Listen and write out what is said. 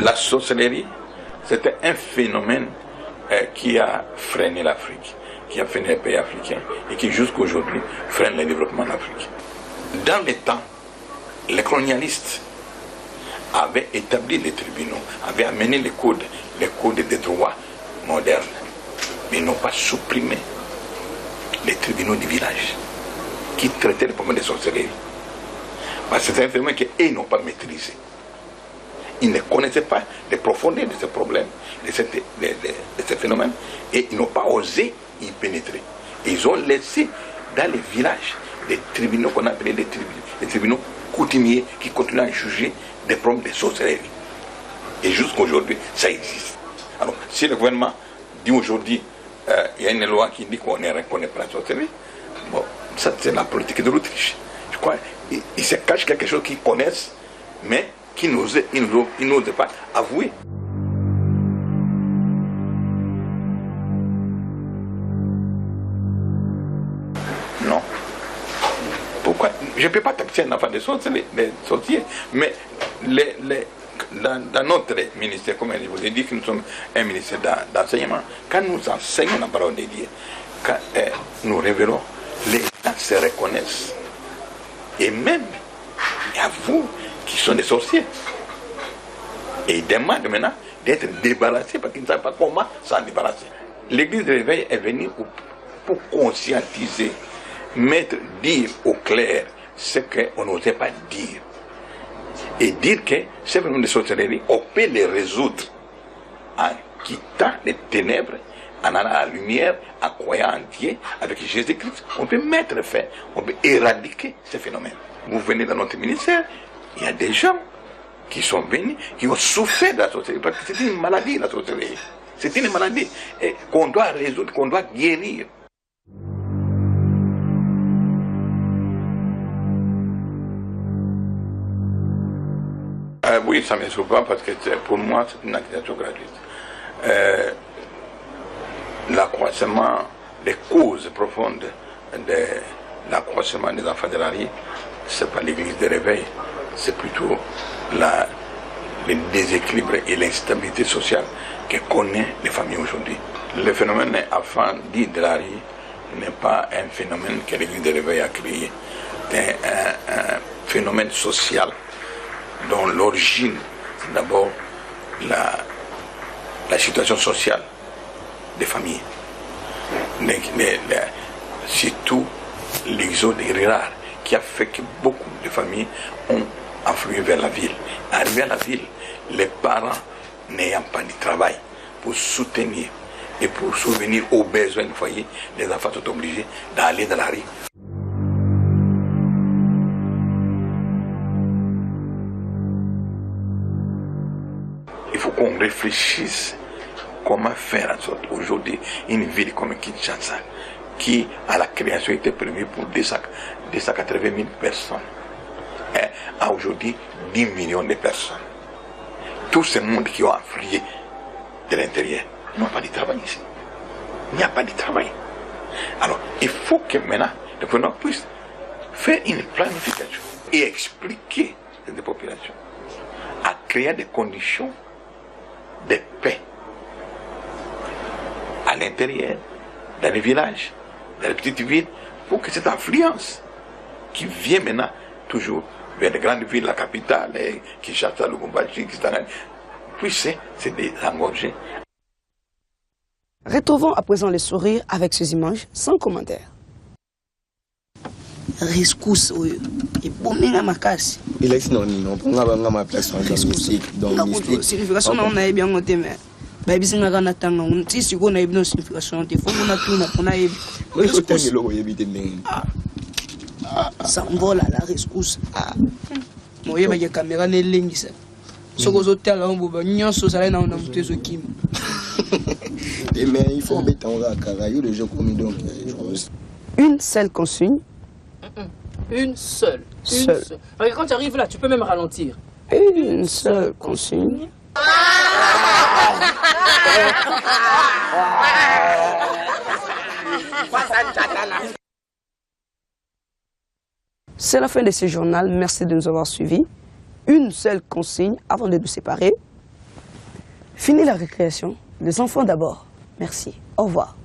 La sorcellerie, c'était un phénomène qui a freiné l'Afrique, qui a freiné les pays africains et qui jusqu'à aujourd'hui freine le développement de l'Afrique. Dans les temps, les colonialistes avaient établi les tribunaux, avaient amené les codes des droits modernes, mais ils n'ont pas supprimé les tribunaux du village qui traitaient les problèmes de sorcellerie. Parce que c'est un phénomène qu'ils n'ont pas maîtrisé. Ils ne connaissaient pas les profondeurs de ces problèmes, de ces phénomènes, et ils n'ont pas osé y pénétrer. Ils ont laissé dans les villages des tribunaux qu'on appelait des tribunaux coutumiers qui continuent à juger des problèmes de sorcellerie. Et jusqu'à aujourd'hui, ça existe. Alors, si le gouvernement dit aujourd'hui, il y a une loi qui dit qu'on ne reconnaît pas la sorcellerie, bon, ça c'est la politique de l'Autriche. Je crois qu'ils se cachent quelque chose qu'ils connaissent, mais qu'ils n'osent pas avouer. Non. Pourquoi? Je ne peux pas taxer un enfant de sorcier, mais dans notre ministère, comme je vous ai dit que nous sommes un ministère d'enseignement, quand nous enseignons la parole de Dieu, quand nous révélons, les gens se reconnaissent. Et même, avouent qu'ils sont des sorciers. Et ils demandent maintenant d'être débarrassés parce qu'ils ne savent pas comment s'en débarrasser. L'église de l'éveil est venue pour conscientiser, dire au clair ce qu'on n'osait pas dire. Et dire que ces phénomènes de sorcellerie, on peut les résoudre en quittant les ténèbres, en allant à la lumière, en croyant en Dieu, avec Jésus-Christ. On peut mettre fin, on peut éradiquer ces phénomènes. Vous venez dans notre ministère, il y a des gens qui sont venus, qui ont souffert de la sorcellerie, parce que c'est une maladie, la sorcellerie. C'est une maladie qu'on doit résoudre, qu'on doit guérir. Oui, ça ne me surprend parce que pour moi, c'est une accusation gratuite. L'accroissement, les causes profondes de l'accroissement des enfants de la rue, ce n'est pas l'église de réveil, c'est plutôt le déséquilibre et l'instabilité sociale que connaissent les familles aujourd'hui. Le phénomène enfant dit de la rue n'est pas un phénomène que l'église de réveil a créé, c'est un phénomène social dont l'origine, c'est d'abord la situation sociale des familles. Surtout l'exode rural qui a fait que beaucoup de familles ont afflué vers la ville. Arrivé à la ville, les parents n'ayant pas de travail pour soutenir et pour souvenir aux besoins du foyer, les enfants sont obligés d'aller dans la rue. Il faut qu'on réfléchisse comment faire en sorte aujourd'hui une ville comme Kinshasa, qui à la création était prévue pour 280 000 personnes, a aujourd'hui 10 millions de personnes. Tout ce monde qui ont afflué de l'intérieur n'ont pas de travail ici. Il n'y a pas de travail. Alors, il faut que maintenant le gouvernement puisse faire une planification et expliquer à cette population à créer des conditions de paix à l'intérieur, dans les villages, dans les petites villes, pour que cette affluence qui vient maintenant toujours vers les grandes villes, la capitale, Kinshasa, Lubumbashi, puisse se désengorger. Retrouvons à présent les sourires avec ces images sans commentaire. Rescousse, et bon, il est non, on a ma place dans mystique, dans mystique. Signification, on a bien noté, mais. Baby singa kana tanga unti siko na ibno signification te fo na tuna pona yebi Ko tangi logo yebi te ndenge. Sambola la rescousse. Mo yeba ya caméra ne lengisa. Soko zo tala on boba nyonso sala na mutezo kim. Mais il faut mettre en la yo le jeu comme donc. Une seule consigne. Une seule. Seule. Quand tu arrives là, tu peux même ralentir. Une seule consigne. C'est la fin de ce journal. Merci de nous avoir suivis. Une seule consigne avant de nous séparer. Fini la récréation. Les enfants d'abord. Merci. Au revoir.